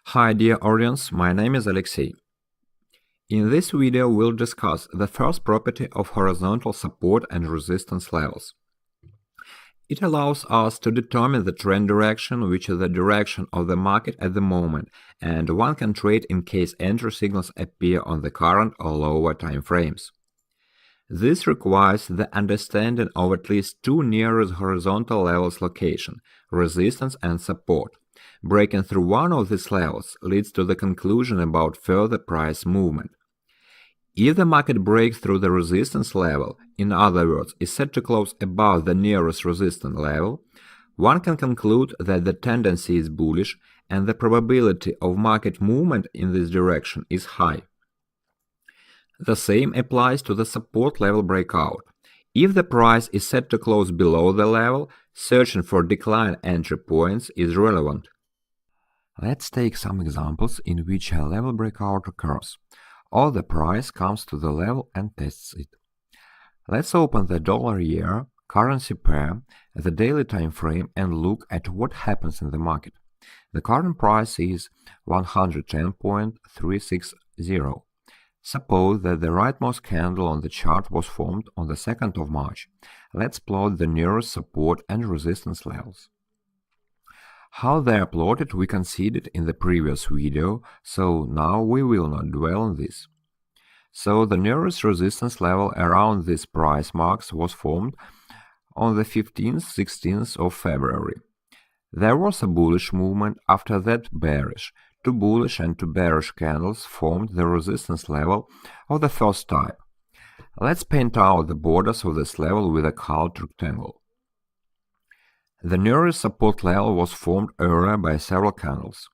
Hi dear audience, my name is Alexey. In this video we'll discuss the first property of horizontal support and resistance levels. It allows us to determine the trend direction, which is the direction of the market at the moment, and one can trade in case entry signals appear on the current or lower time frames. This requires the understanding of at least two nearest horizontal levels location, resistance and support. Breaking through one of these levels leads to the conclusion about further price movement. If the market breaks through the resistance level, in other words, is set to close above the nearest resistance level, one can conclude that the tendency is bullish and the probability of market movement in this direction is high. The same applies to the support level breakout. If the price is set to close below the level, searching for decline entry points is relevant. Let's take some examples in which a level breakout occurs, or the price comes to the level and tests it. Let's open the dollar-year currency pair at the daily time frame and look at what happens in the market. The current price is 110.360. Suppose that the rightmost candle on the chart was formed on the 2nd of March. Let's plot the nearest support and resistance levels. How they are plotted we considered in the previous video, so now we will not dwell on this. So the nearest resistance level around these price marks was formed on the 15th-16th of February. There was a bullish movement, after that bearish. Two bullish and two bearish candles formed the resistance level of the first type. Let's paint out the borders of this level with a colored rectangle. The nearest support level was formed earlier by several candles.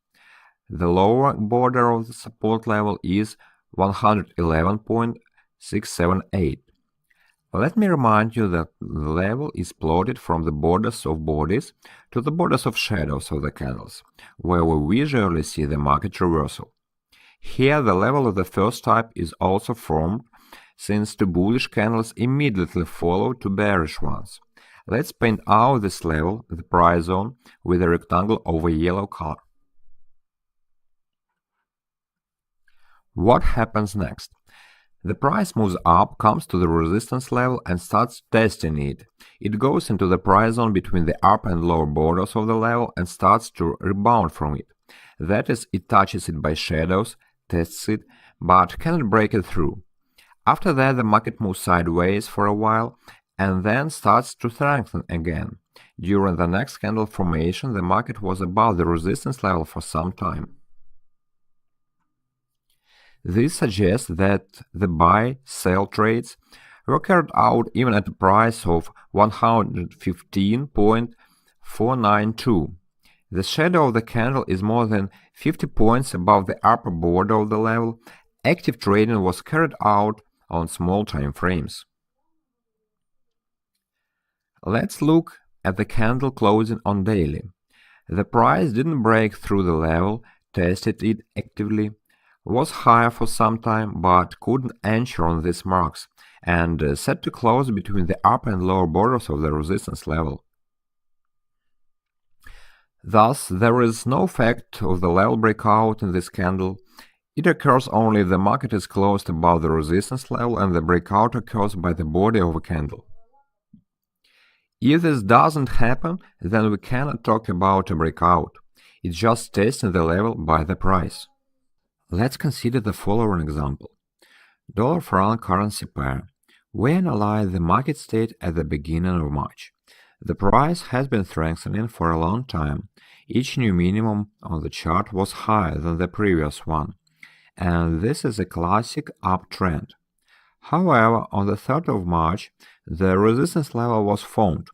The lower border of the support level is 111.678. Let me remind you that the level is plotted from the borders of bodies to the borders of shadows of the candles, where we visually see the market reversal. Here the level of the first type is also formed, since two bullish candles immediately follow two bearish ones. Let's paint out this level, the price zone, with a rectangle of a yellow color. What happens next? The price moves up, comes to the resistance level and starts testing it. It goes into the price zone between the upper and lower borders of the level and starts to rebound from it. That is, it touches it by shadows, tests it, but cannot break it through. After that, the market moves sideways for a while and then starts to strengthen again. During the next candle formation, the market was above the resistance level for some time. This suggests that the buy-sell trades were carried out even at a price of 115.492. The shadow of the candle is more than 50 points above the upper border of the level. Active trading was carried out on small time frames. Let's look at the candle closing on daily. The price didn't break through the level, tested it actively, was higher for some time, but couldn't enter on these marks, and set to close between the upper and lower borders of the resistance level. Thus, there is no fact of the level breakout in this candle. It occurs only if the market is closed above the resistance level and the breakout occurs by the body of a candle. If this doesn't happen, then we cannot talk about a breakout. It's just testing the level by the price. Let's consider the following example. Dollar-franc currency pair. We analyze the market state at the beginning of March. The price has been strengthening for a long time. Each new minimum on the chart was higher than the previous one, and this is a classic uptrend. However, on the 3rd of March, the resistance level was formed,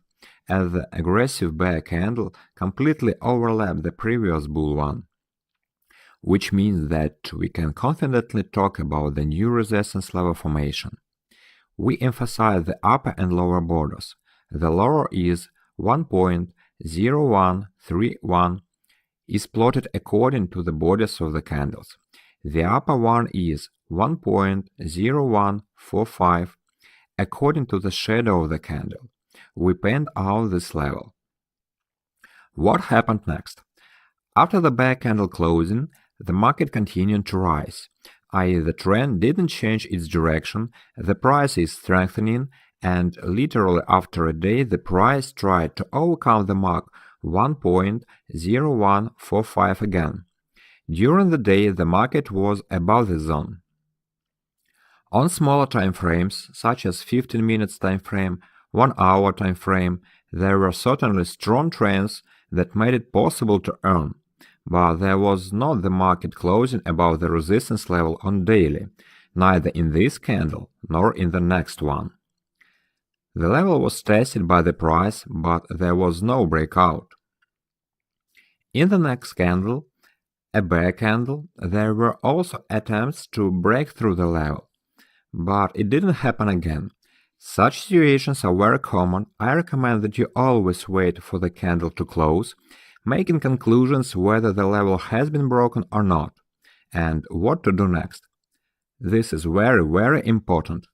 as the aggressive bear candle completely overlapped the previous bull one, which means that we can confidently talk about the new resistance level formation. We emphasize the upper and lower borders. The lower is 1.0131 is plotted according to the borders of the candles. The upper one is 1.0145 according to the shadow of the candle. We paint out this level. What happened next? After the bear candle closing, the market continued to rise, i.e. the trend didn't change its direction, the price is strengthening, and literally after a day the price tried to overcome the mark 1.0145 again. During the day the market was above the zone. On smaller time frames, such as 15 minutes time frame, 1 hour time frame, there were certainly strong trends that made it possible to earn, but there was not the market closing above the resistance level on daily, neither in this candle nor in the next one. The level was tested by the price, but there was no breakout. In the next candle, a bear candle, there were also attempts to break through the level, but it didn't happen again. Such situations are very common. I recommend that you always wait for the candle to close, making conclusions whether the level has been broken or not, and what to do next. This is very, very important.